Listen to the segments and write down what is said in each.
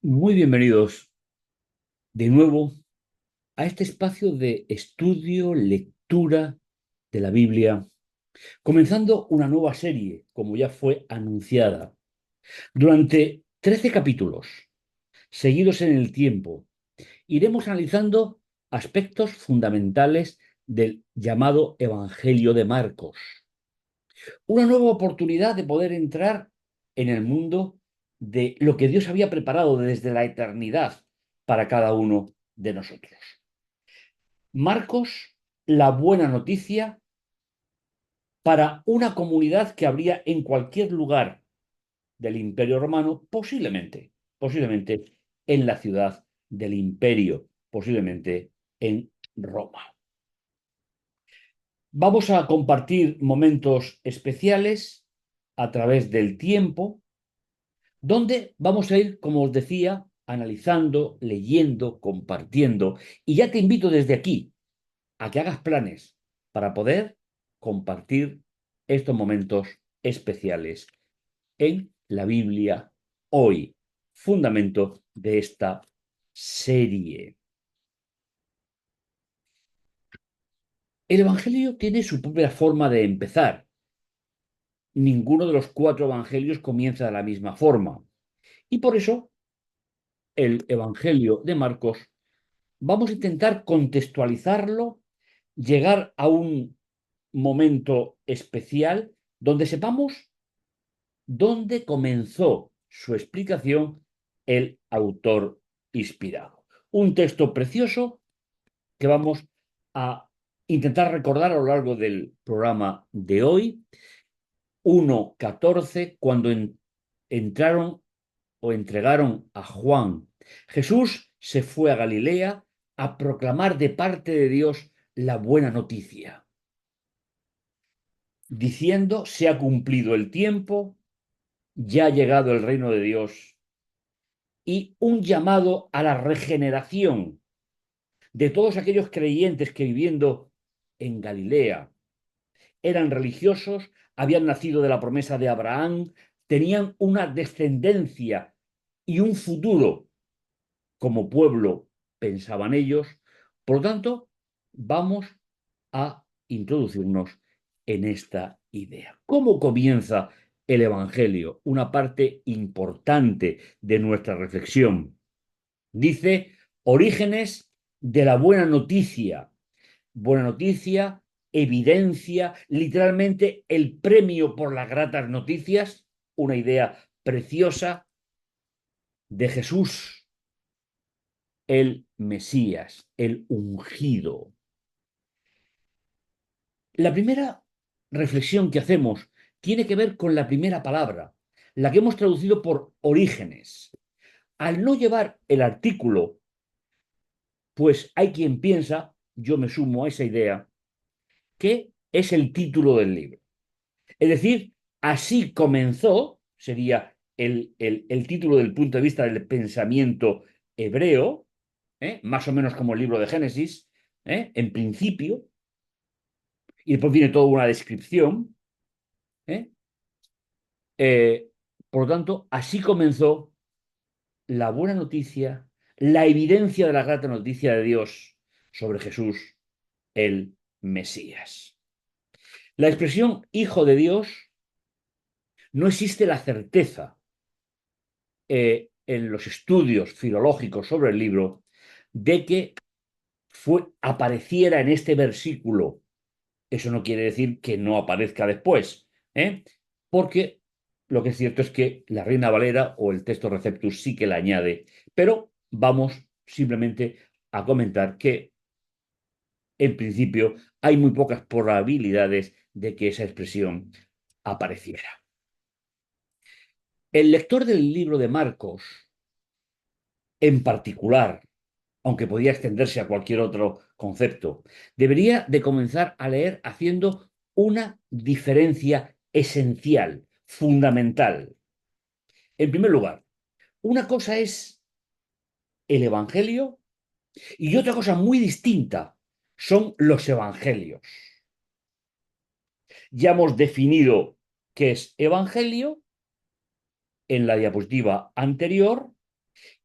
Muy bienvenidos de nuevo a este espacio de estudio, lectura de la Biblia, comenzando una nueva serie, como ya fue anunciada. Durante 13 capítulos, seguidos en el tiempo, iremos analizando aspectos fundamentales del llamado Evangelio de Marcos. Una nueva oportunidad de poder entrar en el mundo de lo que Dios había preparado desde la eternidad para cada uno de nosotros. Marcos, la buena noticia para una comunidad que habría en cualquier lugar del Imperio Romano, posiblemente en la ciudad del Imperio, posiblemente en Roma. Vamos a compartir momentos especiales a través del tiempo, donde vamos a ir, como os decía, analizando, leyendo, compartiendo. Y ya te invito desde aquí a que hagas planes para poder compartir estos momentos especiales en la Biblia hoy, fundamento de esta serie. El Evangelio tiene su propia forma de empezar. Ninguno de los cuatro Evangelios comienza de la misma forma. Y por eso el Evangelio de Marcos vamos a intentar contextualizarlo, llegar a un momento especial donde sepamos dónde comenzó su explicación el autor inspirado. Un texto precioso que vamos a intentar recordar a lo largo del programa de hoy, 1:14, cuando entraron o entregaron a Juan. Jesús se fue a Galilea a proclamar de parte de Dios la buena noticia, diciendo: se ha cumplido el tiempo, ya ha llegado el reino de Dios, y un llamado a la regeneración de todos aquellos creyentes que viviendo en Galilea eran religiosos, habían nacido de la promesa de Abraham, tenían una descendencia y un futuro como pueblo, pensaban ellos. Por lo tanto, vamos a introducirnos en esta idea. ¿Cómo comienza el Evangelio? Una parte importante de nuestra reflexión. Dice: orígenes de la buena noticia. Buena noticia, evidencia, literalmente el premio por las gratas noticias, una idea preciosa de Jesús, el Mesías, el ungido. La primera reflexión que hacemos tiene que ver con la primera palabra, la que hemos traducido por orígenes. Al no llevar el artículo, pues hay quien piensa, yo me sumo a esa idea, que es el título del libro. Es decir, así comenzó, sería el título del punto de vista del pensamiento hebreo, más o menos como el libro de Génesis, en principio, y después viene toda una descripción. ¿eh? Eh, por lo tanto, así comenzó la buena noticia, la evidencia de la grata noticia de Dios sobre Jesús, el Mesías. La expresión hijo de Dios, no existe la certeza en los estudios filológicos sobre el libro de que apareciera en este versículo. Eso no quiere decir que no aparezca después, porque lo que es cierto es que la Reina Valera o el texto Receptus sí que la añade, pero vamos simplemente a comentar que en principio hay muy pocas probabilidades de que esa expresión apareciera. El lector del libro de Marcos, en particular, aunque podía extenderse a cualquier otro concepto, debería de comenzar a leer haciendo una diferencia esencial, fundamental. En primer lugar, una cosa es el Evangelio y otra cosa muy distinta son los Evangelios. Ya hemos definido qué es Evangelio en la diapositiva anterior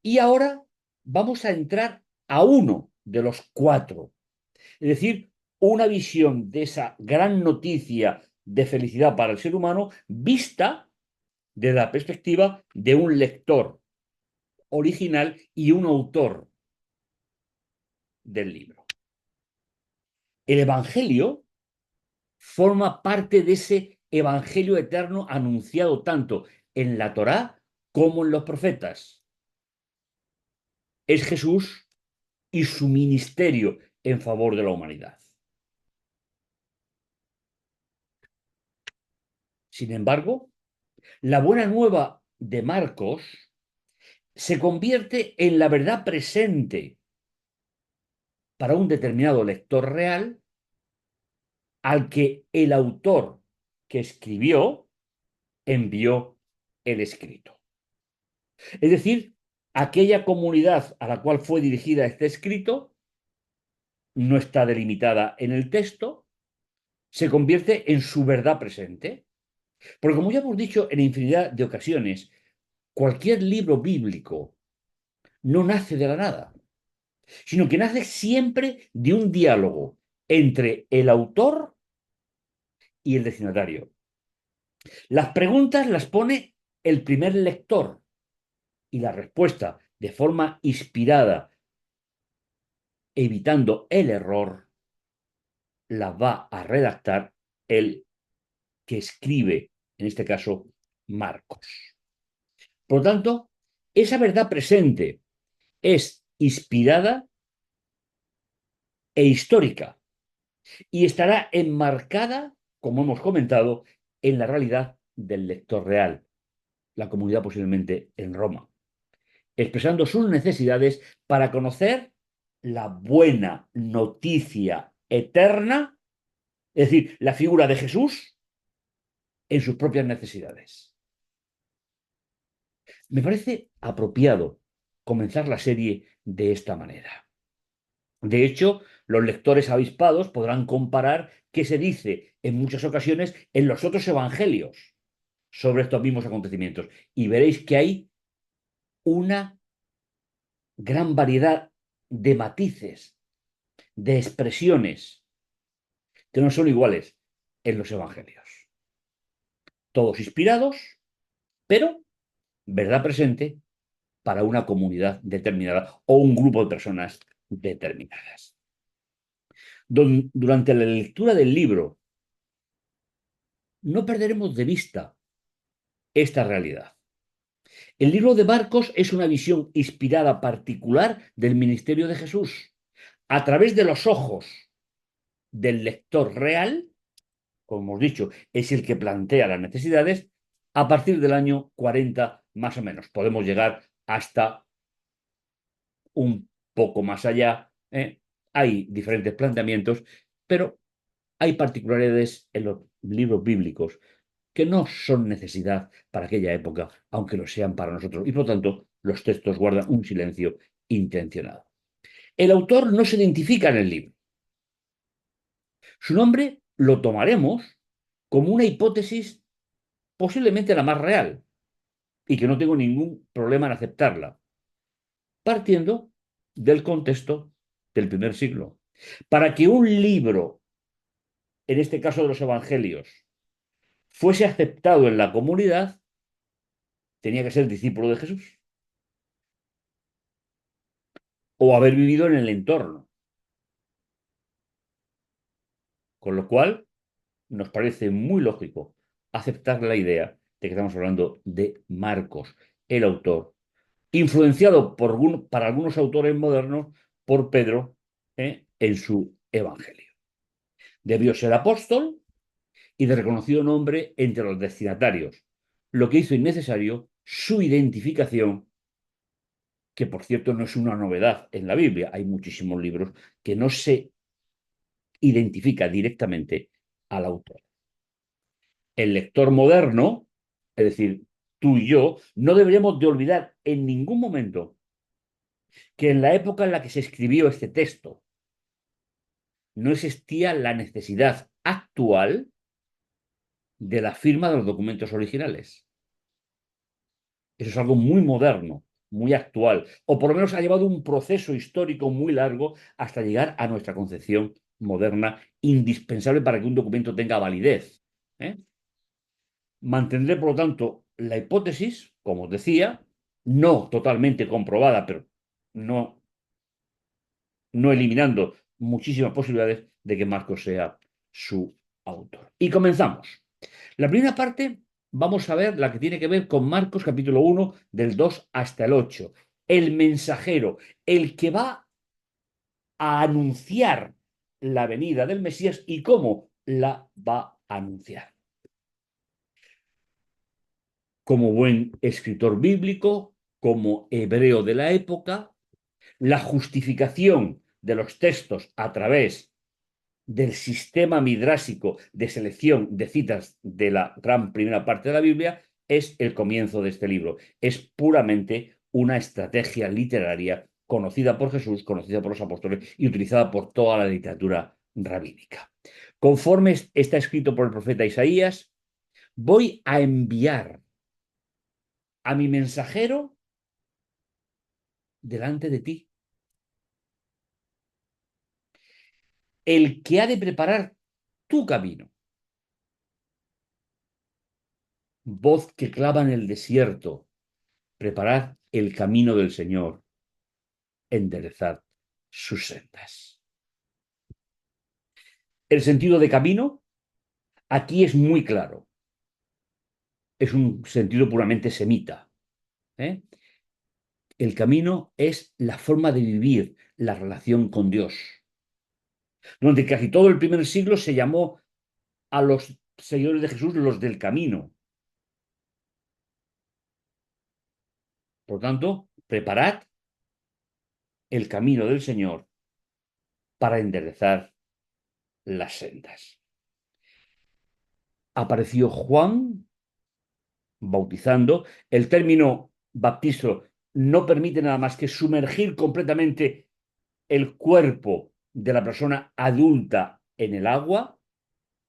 Y ahora vamos a entrar a uno de los cuatro. Es decir, una visión de esa gran noticia de felicidad para el ser humano vista desde la perspectiva de un lector original y un autor del libro. El Evangelio forma parte de ese Evangelio eterno anunciado tanto en la Torá como en los profetas. Es Jesús y su ministerio en favor de la humanidad. Sin embargo, la buena nueva de Marcos se convierte en la verdad presente para un determinado lector real al que el autor que escribió envió el escrito. Es decir, aquella comunidad a la cual fue dirigida este escrito no está delimitada en el texto, se convierte en su verdad presente. Porque como ya hemos dicho en infinidad de ocasiones, cualquier libro bíblico no nace de la nada, sino que nace siempre de un diálogo entre el autor y el destinatario. Las preguntas las pone el primer lector y la respuesta, de forma inspirada, evitando el error, la va a redactar el que escribe, en este caso, Marcos. Por lo tanto, esa verdad presente es inspirada e histórica y estará enmarcada, como hemos comentado, en la realidad del lector real, la comunidad posiblemente en Roma, expresando sus necesidades para conocer la buena noticia eterna, es decir, la figura de Jesús en sus propias necesidades. Me parece apropiado comenzar la serie de esta manera. De hecho, los lectores avispados podrán comparar qué se dice en muchas ocasiones en los otros evangelios sobre estos mismos acontecimientos y veréis que hay una gran variedad de matices, de expresiones que no son iguales en los evangelios. Todos inspirados, pero verdad presente para una comunidad determinada o un grupo de personas determinadas. Durante la lectura del libro no perderemos de vista esta realidad. El libro de Marcos es una visión inspirada particular del ministerio de Jesús a través de los ojos del lector real, como hemos dicho, es el que plantea las necesidades a partir del año 40 más o menos. Podemos llegar hasta un poco más allá. Hay diferentes planteamientos, pero hay particularidades en los libros bíblicos que no son necesidad para aquella época, aunque lo sean para nosotros. Y por lo tanto, los textos guardan un silencio intencionado. El autor no se identifica en el libro. Su nombre lo tomaremos como una hipótesis posiblemente la más real y que no tengo ningún problema en aceptarla, partiendo del contexto del primer siglo. Para que un libro, en este caso de los evangelios, fuese aceptado en la comunidad, tenía que ser discípulo de Jesús o haber vivido en el entorno. Con lo cual, nos parece muy lógico aceptar la idea de que estamos hablando de Marcos, el autor, influenciado para algunos autores modernos por Pedro en su Evangelio. Debió ser apóstol y de reconocido nombre entre los destinatarios, lo que hizo innecesario su identificación, que por cierto no es una novedad en la Biblia. Hay muchísimos libros que no se identifica directamente al autor. El lector moderno, es decir, tú y yo, no deberíamos de olvidar en ningún momento que en la época en la que se escribió este texto no existía la necesidad actual de la firma de los documentos originales. Eso es algo muy moderno muy actual, o por lo menos ha llevado un proceso histórico muy largo hasta llegar a nuestra concepción moderna, indispensable para que un documento tenga validez. ¿Eh? Mantendré, por lo tanto, la hipótesis, como os decía, no totalmente comprobada, pero no, no eliminando muchísimas posibilidades de que Marcos sea su autor. Y comenzamos. La primera parte vamos a ver la que tiene que ver con Marcos capítulo 1 del 2 hasta el 8. El mensajero, el que va a anunciar la venida del Mesías y cómo la va a anunciar. Como buen escritor bíblico, como hebreo de la época, la justificación de los textos a través del sistema midrásico de selección de citas de la gran primera parte de la Biblia es el comienzo de este libro. Es puramente una estrategia literaria conocida por Jesús, conocida por los apóstoles y utilizada por toda la literatura rabínica. Conforme está escrito por el profeta Isaías, voy a enviar a mi mensajero delante de ti, el que ha de preparar tu camino. Voz que clama en el desierto, preparad el camino del Señor, enderezad sus sendas. El sentido de camino aquí es muy claro. Es un sentido puramente semita. ¿Eh? El camino es la forma de vivir la relación con Dios. Durante casi todo el primer siglo se llamó a los seguidores de Jesús los del camino. Por tanto, preparad el camino del Señor para enderezar las sendas. Apareció Juan bautizando. El término baptizo no permite nada más que sumergir completamente el cuerpo de la persona adulta en el agua.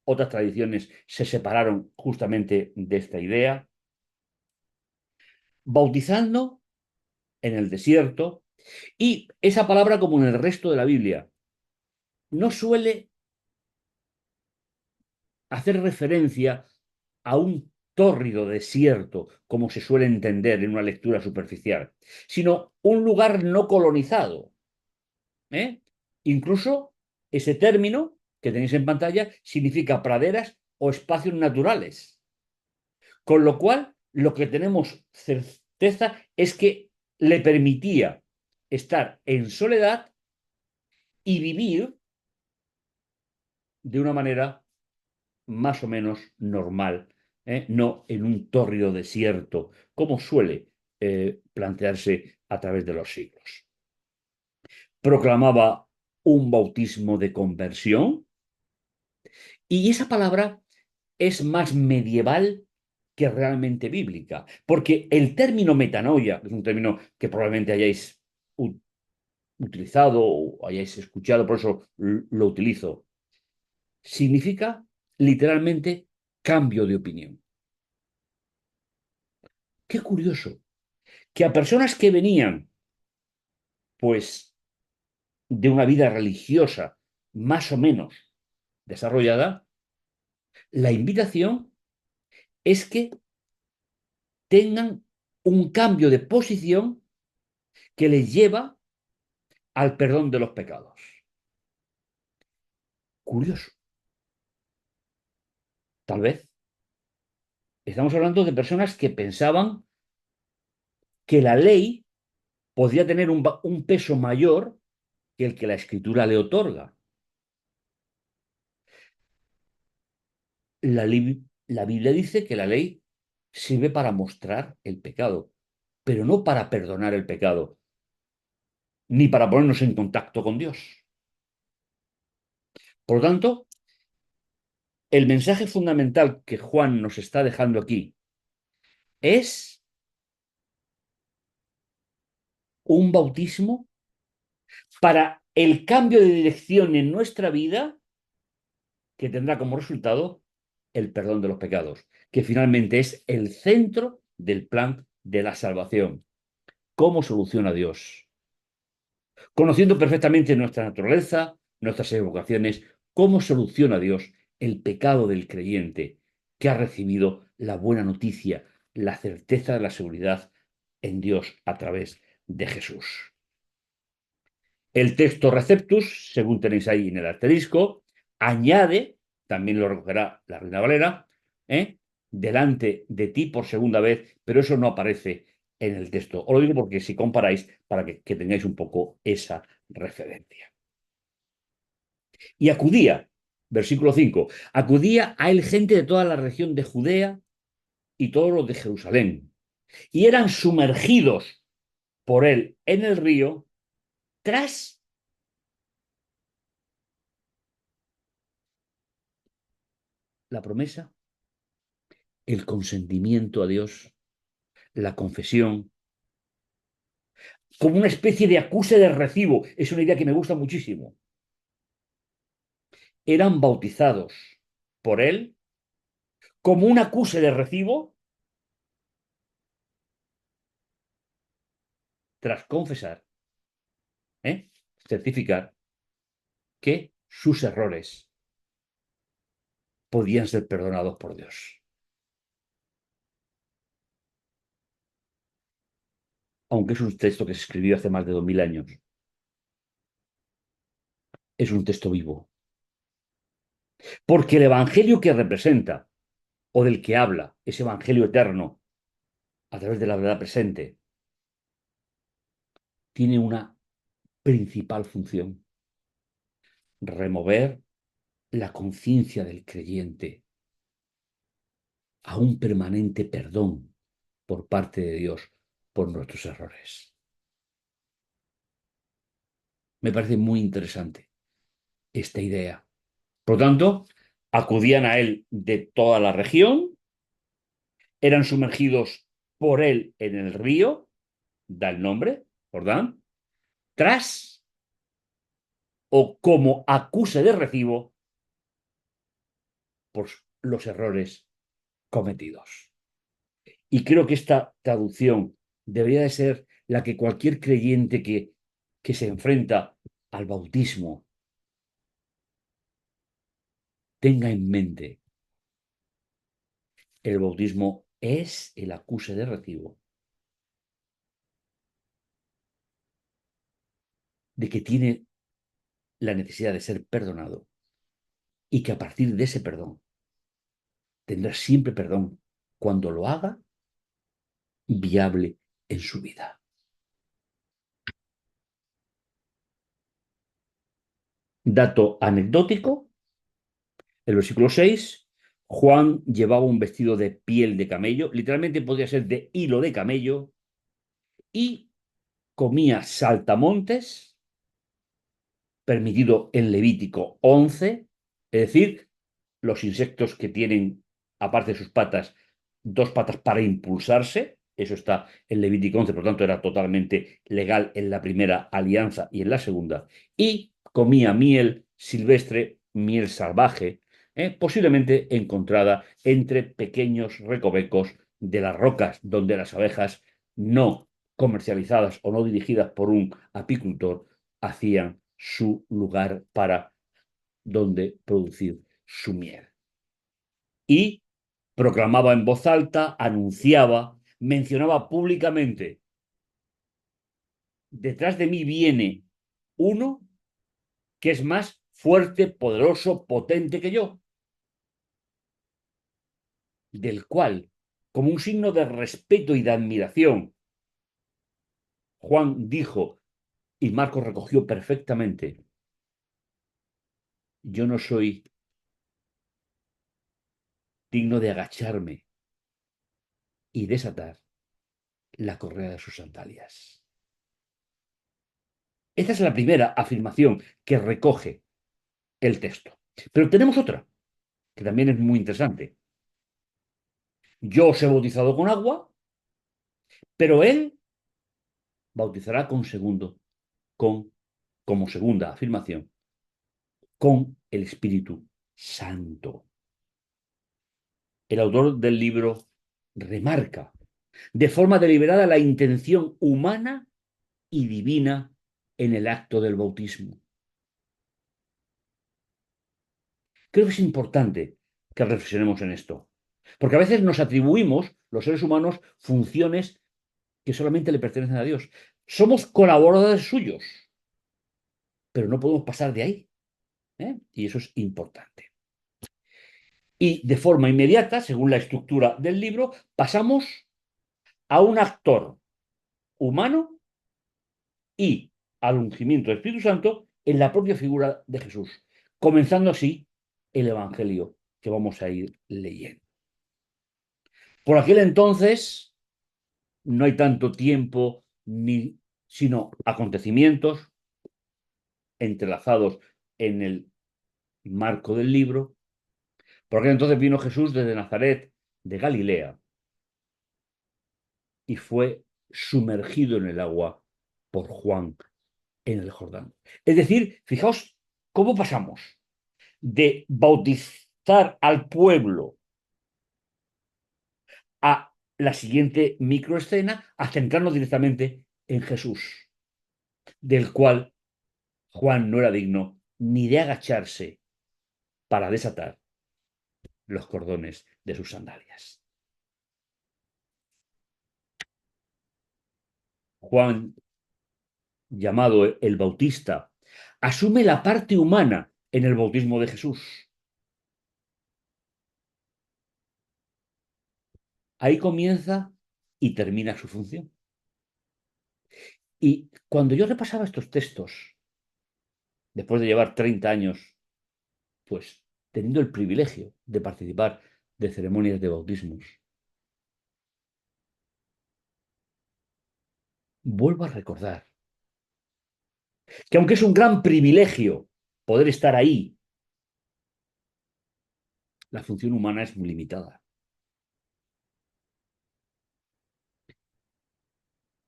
Otras tradiciones se separaron justamente de esta idea. Bautizando en el desierto. Y esa palabra, como en el resto de la Biblia, no suele hacer referencia a un tórrido desierto, como se suele entender en una lectura superficial, sino un lugar no colonizado. ¿Eh? Incluso ese término que tenéis en pantalla significa praderas o espacios naturales. Con lo cual, lo que tenemos certeza es que le permitía estar en soledad y vivir de una manera más o menos normal, no en un tórrido desierto, como suele plantearse a través de los siglos. Proclamaba un bautismo de conversión y esa palabra es más medieval que realmente bíblica, porque el término metanoia, que es un término que probablemente hayáis utilizado o hayáis escuchado, por eso lo utilizo, significa literalmente cambio de opinión. Qué curioso que a personas que venían, pues, de una vida religiosa más o menos desarrollada, la invitación es que tengan un cambio de posición que les lleva al perdón de los pecados. Curioso. Tal vez estamos hablando de personas que pensaban que la ley podía tener un peso mayor que el que la escritura le otorga. La Biblia dice que la ley sirve para mostrar el pecado, pero no para perdonar el pecado, ni para ponernos en contacto con Dios. Por lo tanto, el mensaje fundamental que Juan nos está dejando aquí es un bautismo para el cambio de dirección en nuestra vida que tendrá como resultado el perdón de los pecados, que finalmente es el centro del plan de la salvación. cómo soluciona Dios. Conociendo perfectamente nuestra naturaleza, nuestras evocaciones, cómo soluciona Dios el pecado del creyente que ha recibido la buena noticia, la certeza de la seguridad en Dios a través de Jesús. El texto Receptus, según tenéis ahí en el asterisco, añade, también lo recogerá la Reina Valera, delante de ti por segunda vez, pero eso no aparece en el texto. Os lo digo porque si comparáis, para que tengáis un poco esa referencia. Y acudía, versículo 5, acudía a él gente de toda la región de Judea y todos los de Jerusalén, y eran sumergidos por él en el río tras la promesa, el consentimiento a Dios, la confesión, como una especie de acuse de recibo. Es una idea que me gusta muchísimo. Eran bautizados por él como un acuse de recibo tras confesar, certificar que sus errores podían ser perdonados por Dios. Aunque es un texto que se escribió hace más de 2000 años, es un texto vivo. Porque el evangelio que representa o del que habla, ese evangelio eterno, a través de la verdad presente, tiene una principal función: remover la conciencia del creyente a un permanente perdón por parte de Dios por nuestros errores. Me parece muy interesante esta idea. Por lo tanto, acudían a él de toda la región, eran sumergidos por él en el río, da el nombre, ¿verdad? Tras o como acuse de recibo por los errores cometidos. Y creo que esta traducción debería de ser la que cualquier creyente que se enfrenta al bautismo tenga en mente. El bautismo es el acuse de recibo de que tiene la necesidad de ser perdonado y que a partir de ese perdón tendrá siempre perdón cuando lo haga viable en su vida. Dato anecdótico, el versículo 6, Juan llevaba un vestido de piel de camello, literalmente podría ser de hilo de camello, y comía saltamontes, permitido en Levítico 11, es decir, los insectos que tienen, aparte de sus patas, dos patas para impulsarse. Eso está en Levítico 11, por lo tanto era totalmente legal en la primera alianza y en la segunda. Y comía miel silvestre, miel salvaje, posiblemente encontrada entre pequeños recovecos de las rocas donde las abejas no comercializadas o no dirigidas por un apicultor hacían su lugar para donde producir su miel. Y proclamaba en voz alta, anunciaba, mencionaba públicamente: detrás de mí viene uno que es más fuerte, poderoso, potente que yo, del cual, como un signo de respeto y de admiración, Juan dijo, y Marcos recogió perfectamente: yo no soy digno de agacharme y desatar la correa de sus sandalias. Esta es la primera afirmación que recoge el texto. Pero tenemos otra, que también es muy interesante. Yo os he bautizado con agua, pero él bautizará con, como segunda afirmación, con el Espíritu Santo. El autor del libro remarca de forma deliberada la intención humana y divina en el acto del bautismo. Creo que es importante que reflexionemos en esto, porque a veces nos atribuimos, los seres humanos, funciones que solamente le pertenecen a Dios. Somos colaboradores suyos, pero no podemos pasar de ahí, ¿eh? Y eso es importante. Y de forma inmediata, según la estructura del libro, pasamos a un actor humano y al ungimiento del Espíritu Santo en la propia figura de Jesús, comenzando así el Evangelio que vamos a ir leyendo. Por aquel entonces no hay tanto tiempo ni sino acontecimientos entrelazados en el marco del libro. Por aquel entonces vino Jesús desde Nazaret de Galilea y fue sumergido en el agua por Juan en el Jordán. Es decir, fijaos cómo pasamos de bautizar al pueblo a la siguiente microescena a centrarnos directamente en Jesús, del cual Juan no era digno ni de agacharse para desatar los cordones de sus sandalias. Juan, llamado el Bautista, asume la parte humana en el bautismo de Jesús. Ahí comienza y termina su función. Y cuando yo repasaba estos textos, después de llevar 30 años, pues teniendo el privilegio de participar de ceremonias de bautismos, vuelvo a recordar que aunque es un gran privilegio poder estar ahí, la función humana es muy limitada.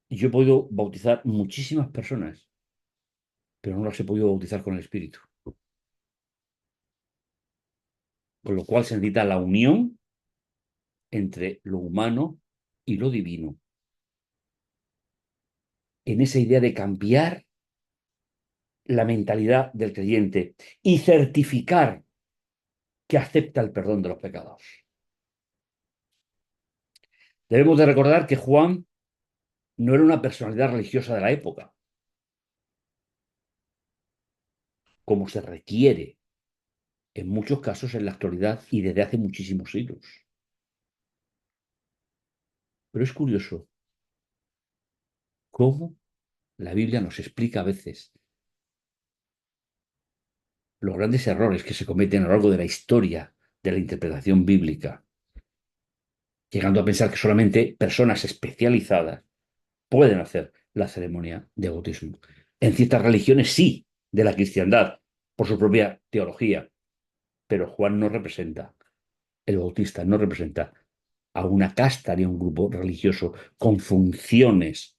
Y yo he podido bautizar muchísimas personas, pero no las he podido bautizar con el Espíritu. Con lo cual se necesita la unión entre lo humano y lo divino, en esa idea de cambiar la mentalidad del creyente y certificar que acepta el perdón de los pecados. Debemos de recordar que Juan no era una personalidad religiosa de la época, como se requiere en muchos casos en la actualidad y desde hace muchísimos siglos. Pero es curioso cómo la Biblia nos explica a veces los grandes errores que se cometen a lo largo de la historia de la interpretación bíblica, llegando a pensar que solamente personas especializadas pueden hacer la ceremonia de bautismo. En ciertas religiones sí, de la cristiandad, por su propia teología, pero Juan no representa, el bautista no representa a una casta ni a un grupo religioso con funciones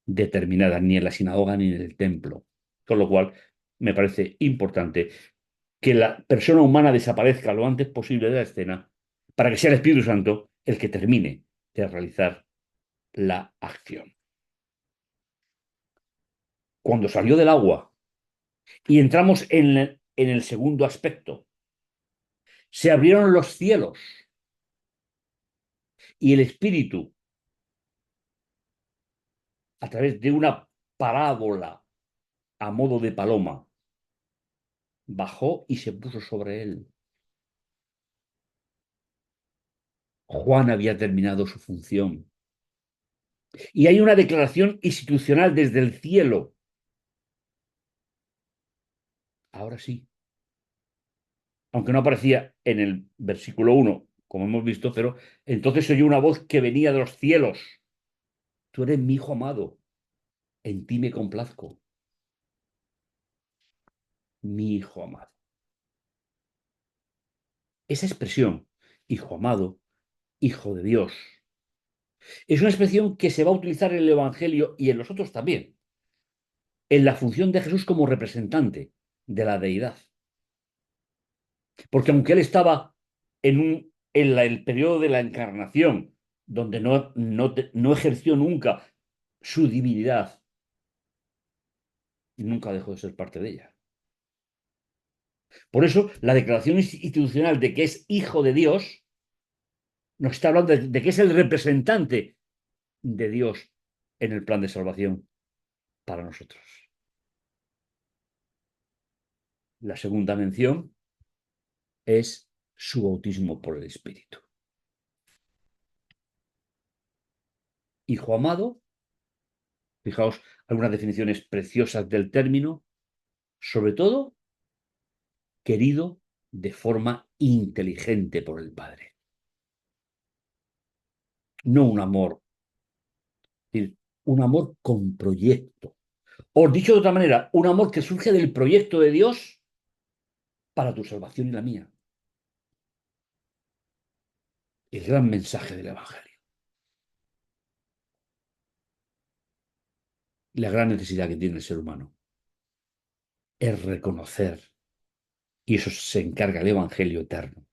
determinadas ni en la sinagoga ni en el templo. Con lo cual, me parece importante que la persona humana desaparezca lo antes posible de la escena para que sea el Espíritu Santo el que termine de realizar la acción. Cuando salió del agua y entramos en el segundo aspecto, se abrieron los cielos y el Espíritu, a través de una parábola a modo de paloma, bajó y se puso sobre él. Juan había terminado su función. Y hay una declaración institucional desde el cielo. Ahora sí. Aunque no aparecía en el versículo 1, como hemos visto, pero entonces oyó una voz que venía de los cielos. Tú eres mi hijo amado, en ti me complazco. Mi hijo amado. Esa expresión, hijo amado, hijo de Dios, es una expresión que se va a utilizar en el Evangelio y en los otros también, en la función de Jesús como representante de la deidad. Porque aunque él estaba en el periodo de la encarnación, donde no ejerció nunca su divinidad, nunca dejó de ser parte de ella. Por eso, la declaración institucional de que es hijo de Dios nos está hablando de que es el representante de Dios en el plan de salvación para nosotros. La segunda mención es su bautismo por el Espíritu. Hijo amado, fijaos algunas definiciones preciosas del término, sobre todo, querido de forma inteligente por el Padre. No un amor, es decir, un amor con proyecto. O dicho de otra manera, un amor que surge del proyecto de Dios para tu salvación y la mía. El gran mensaje del Evangelio. La gran necesidad que tiene el ser humano es reconocer, y eso se encarga el Evangelio eterno,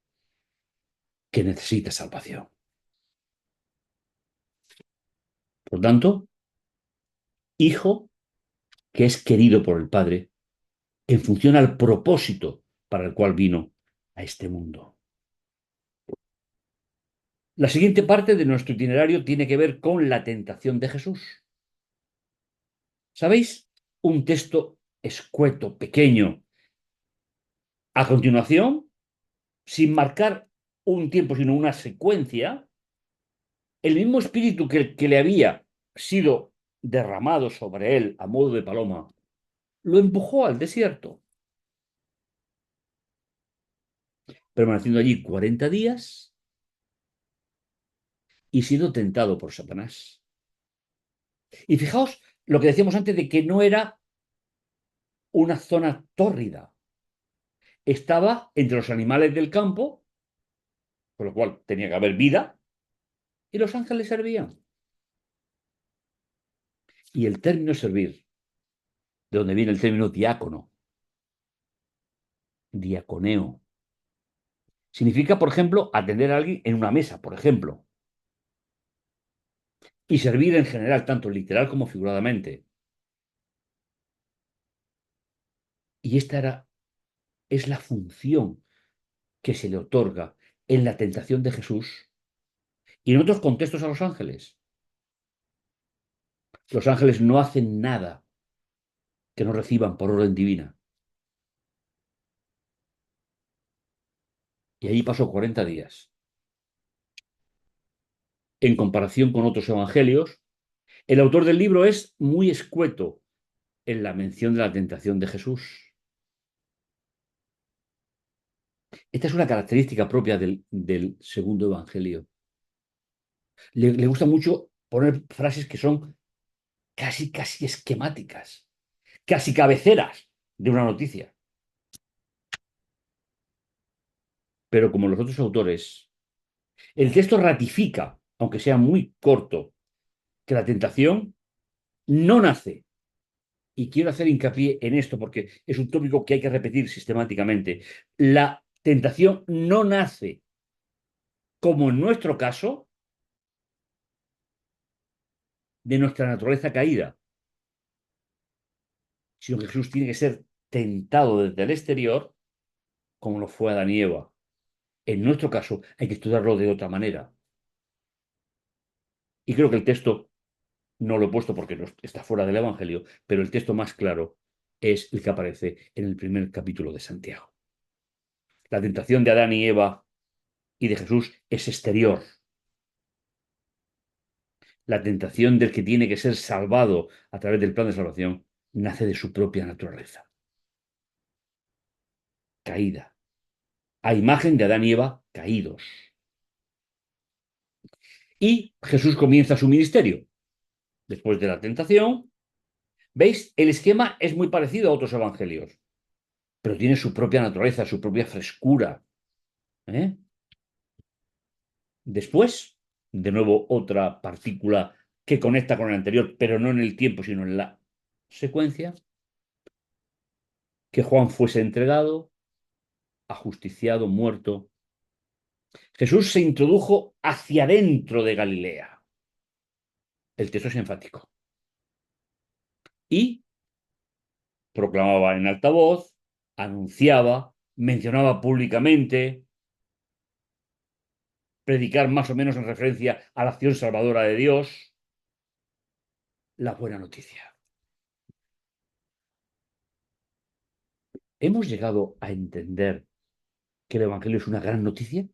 que necesita salvación. Por tanto, hijo que es querido por el Padre en función al propósito para el cual vino a este mundo. La siguiente parte de nuestro itinerario tiene que ver con la tentación de Jesús. ¿Sabéis? Un texto escueto, pequeño. A continuación, sin marcar un tiempo, sino una secuencia, el mismo espíritu que le había sido derramado sobre él a modo de paloma, lo empujó al desierto, permaneciendo allí 40 días y siendo tentado por Satanás. Y fijaos lo que decíamos antes de que no era una zona tórrida, estaba entre los animales del campo, con lo cual tenía que haber vida, y los ángeles servían. Y el término servir, de donde viene el término diácono, diaconeo, significa, por ejemplo, atender a alguien en una mesa, por ejemplo, y servir en general, tanto literal como figuradamente. Y es la función que se le otorga en la tentación de Jesús y en otros contextos a los ángeles. Los ángeles no hacen nada que no reciban por orden divina. Y allí pasó 40 días. En comparación con otros evangelios, el autor del libro es muy escueto en la mención de la tentación de Jesús. Esta es una característica propia del segundo evangelio. Le gusta mucho poner frases que son casi esquemáticas, casi cabeceras de una noticia. Pero como los otros autores, el texto ratifica, aunque sea muy corto, que la tentación no nace. Y quiero hacer hincapié en esto porque es un tópico que hay que repetir sistemáticamente. La tentación no nace, como en nuestro caso, de nuestra naturaleza caída, sino que Jesús tiene que ser tentado desde el exterior, como lo fue Adán y Eva. En nuestro caso, hay que estudiarlo de otra manera. Y creo que el texto, no lo he puesto porque está fuera del Evangelio, pero el texto más claro es el que aparece en el primer capítulo de Santiago. La tentación de Adán y Eva y de Jesús es exterior. La tentación del que tiene que ser salvado a través del plan de salvación nace de su propia naturaleza. Caída. A imagen de Adán y Eva caídos. Y Jesús comienza su ministerio. Después de la tentación, ¿veis? El esquema es muy parecido a otros evangelios, pero tiene su propia naturaleza, su propia frescura. ¿Eh? Después, de nuevo, otra partícula que conecta con el anterior, pero no en el tiempo, sino en la secuencia, que Juan fuese entregado, ajusticiado, muerto, Jesús se introdujo hacia dentro de Galilea. El texto es enfático. Y proclamaba en alta voz, anunciaba, mencionaba públicamente, predicar más o menos en referencia a la acción salvadora de Dios, la buena noticia. ¿Hemos llegado a entender que el Evangelio es una gran noticia?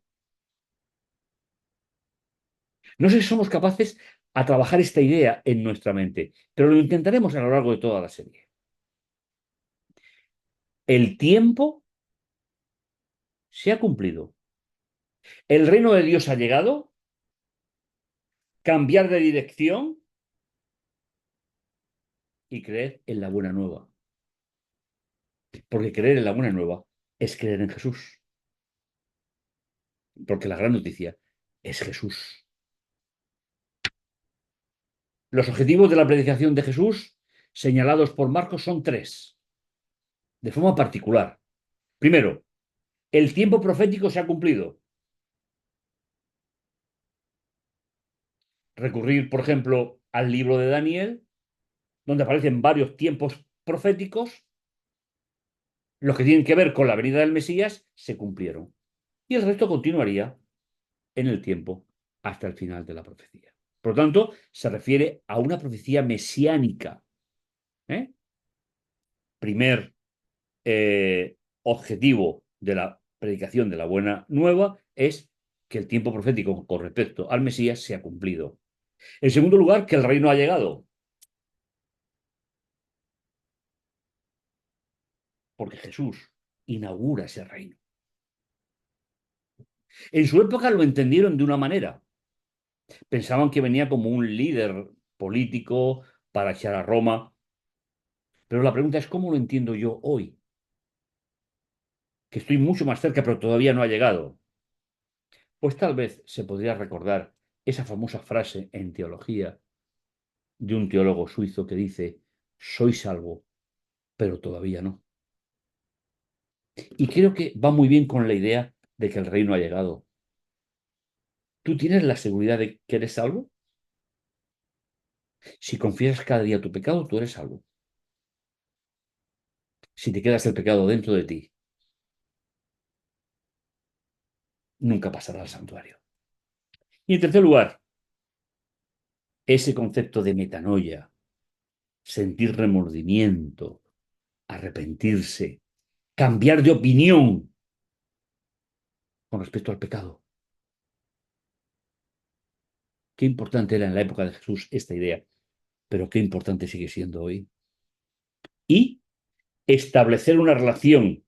No sé si somos capaces a trabajar esta idea en nuestra mente, pero lo intentaremos a lo largo de toda la serie. El tiempo se ha cumplido. El reino de Dios ha llegado. Cambiar de dirección y creer en la buena nueva. Porque creer en la buena nueva es creer en Jesús. Porque la gran noticia es Jesús. Los objetivos de la predicación de Jesús, señalados por Marcos, son tres, de forma particular. Primero, el tiempo profético se ha cumplido. Recurrir, por ejemplo, al libro de Daniel, donde aparecen varios tiempos proféticos, los que tienen que ver con la venida del Mesías, se cumplieron. Y el resto continuaría en el tiempo hasta el final de la profecía. Por lo tanto, se refiere a una profecía mesiánica. ¿Eh? Primer objetivo de la predicación de la buena nueva es que el tiempo profético con respecto al Mesías se ha cumplido. En segundo lugar, que el reino ha llegado, porque Jesús inaugura ese reino. En su época lo entendieron de una manera. Pensaban que venía como un líder político para echar a Roma. Pero la pregunta es, ¿cómo lo entiendo yo hoy? Que estoy mucho más cerca, pero todavía no ha llegado. Pues tal vez se podría recordar esa famosa frase en teología de un teólogo suizo que dice, soy salvo, pero todavía no. Y creo que va muy bien con la idea de que el reino ha llegado. ¿Tú tienes la seguridad de que eres salvo? Si confiesas cada día tu pecado, tú eres salvo. Si te quedas el pecado dentro de ti, nunca pasará al santuario. Y en tercer lugar, ese concepto de metanoia, sentir remordimiento, arrepentirse, cambiar de opinión con respecto al pecado. Qué importante era en la época de Jesús esta idea, pero qué importante sigue siendo hoy. Y establecer una relación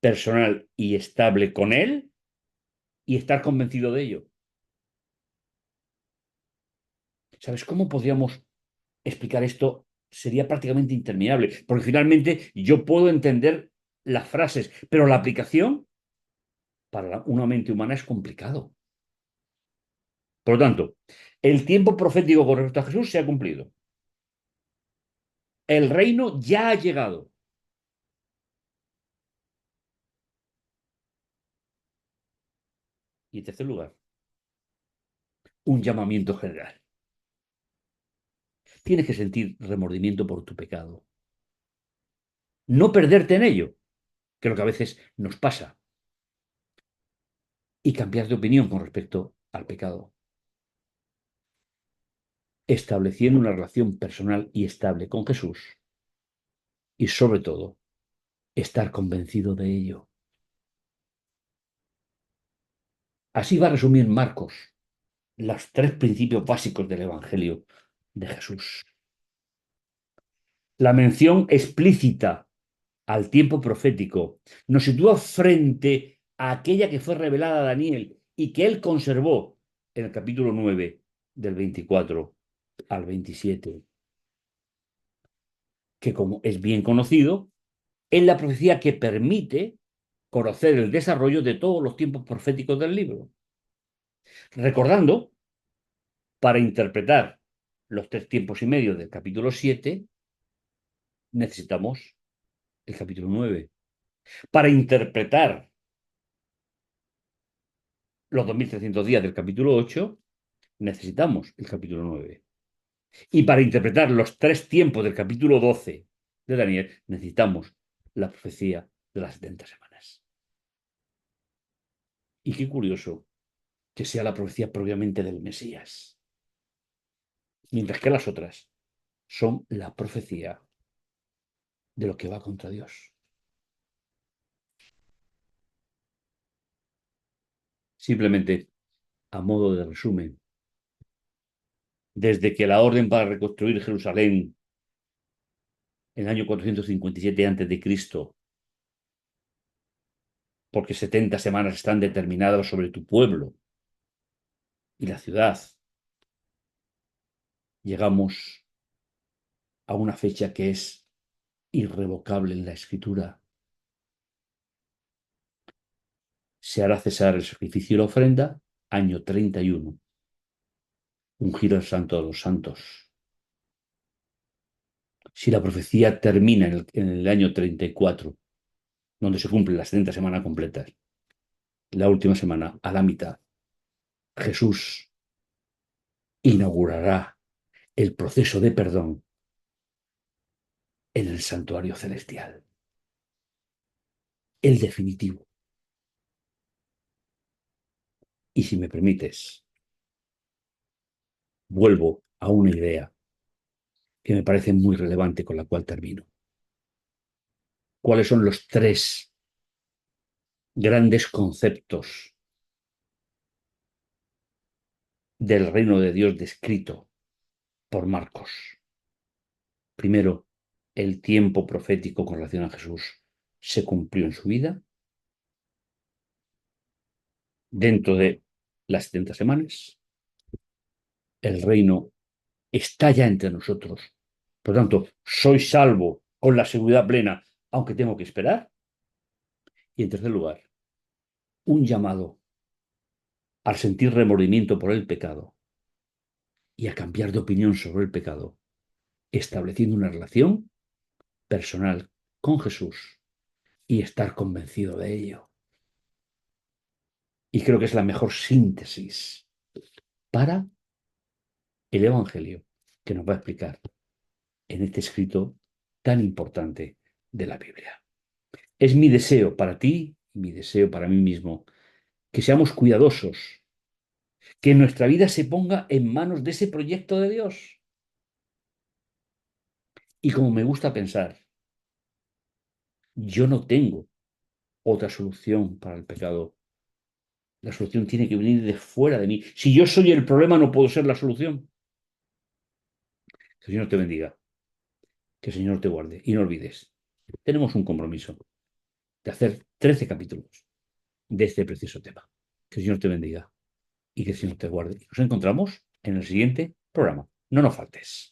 personal y estable con Él y estar convencido de ello. ¿Sabes cómo podríamos explicar esto? Sería prácticamente interminable, porque finalmente yo puedo entender las frases, pero la aplicación para una mente humana es complicado. Por lo tanto, el tiempo profético con respecto a Jesús se ha cumplido. El reino ya ha llegado. Y en tercer lugar, un llamamiento general. Tienes que sentir remordimiento por tu pecado. No perderte en ello, que es lo que a veces nos pasa. Y cambiar de opinión con respecto al pecado. Estableciendo una relación personal y estable con Jesús. Y sobre todo, estar convencido de ello. Así va a resumir Marcos los tres principios básicos del Evangelio de Jesús. La mención explícita al tiempo profético nos sitúa frente a aquella que fue revelada a Daniel y que él conservó en el capítulo 9 del 24 al 27, que como es bien conocido, es la profecía que permite conocer el desarrollo de todos los tiempos proféticos del libro. Recordando, para interpretar los tres tiempos y medio del capítulo 7, necesitamos el capítulo 9. Para interpretar los 2300 días del capítulo 8, necesitamos el capítulo 9. Y para interpretar los 3 tiempos del capítulo 12 de Daniel, necesitamos la profecía de las 70 semanas. Y qué curioso que sea la profecía propiamente del Mesías, mientras que las otras son la profecía de lo que va contra Dios. Simplemente, a modo de resumen, desde que la orden para reconstruir Jerusalén en el año 457 a.C., porque 70 semanas están determinadas sobre tu pueblo y la ciudad, llegamos a una fecha que es irrevocable en la Escritura. Se hará cesar el sacrificio y la ofrenda, año 31. Ungir al Santo de los Santos. Si la profecía termina en el año 34, donde se cumplen las 70 semanas completas, la última semana, a la mitad, Jesús inaugurará el proceso de perdón en el santuario celestial, el definitivo. Y si me permites, vuelvo a una idea que me parece muy relevante con la cual termino. ¿Cuáles son los 3 grandes conceptos del reino de Dios descrito por Marcos? Primero, el tiempo profético con relación a Jesús se cumplió en su vida dentro de las 70 semanas. El reino está ya entre nosotros. Por lo tanto, soy salvo con la seguridad plena, aunque tengo que esperar. Y en tercer lugar, un llamado al sentir remordimiento por el pecado y a cambiar de opinión sobre el pecado, estableciendo una relación personal con Jesús y estar convencido de ello. Y creo que es la mejor síntesis para el Evangelio que nos va a explicar en este escrito tan importante de la Biblia. Es mi deseo para ti, mi deseo para mí mismo, que seamos cuidadosos, que nuestra vida se ponga en manos de ese proyecto de Dios. Y como me gusta pensar, yo no tengo otra solución para el pecado. La solución tiene que venir de fuera de mí. Si yo soy el problema, no puedo ser la solución. Que el Señor te bendiga, que el Señor te guarde. Y no olvides, tenemos un compromiso de hacer 13 capítulos de este precioso tema. Que el Señor te bendiga y que el Señor te guarde. Nos encontramos en el siguiente programa. No nos faltes.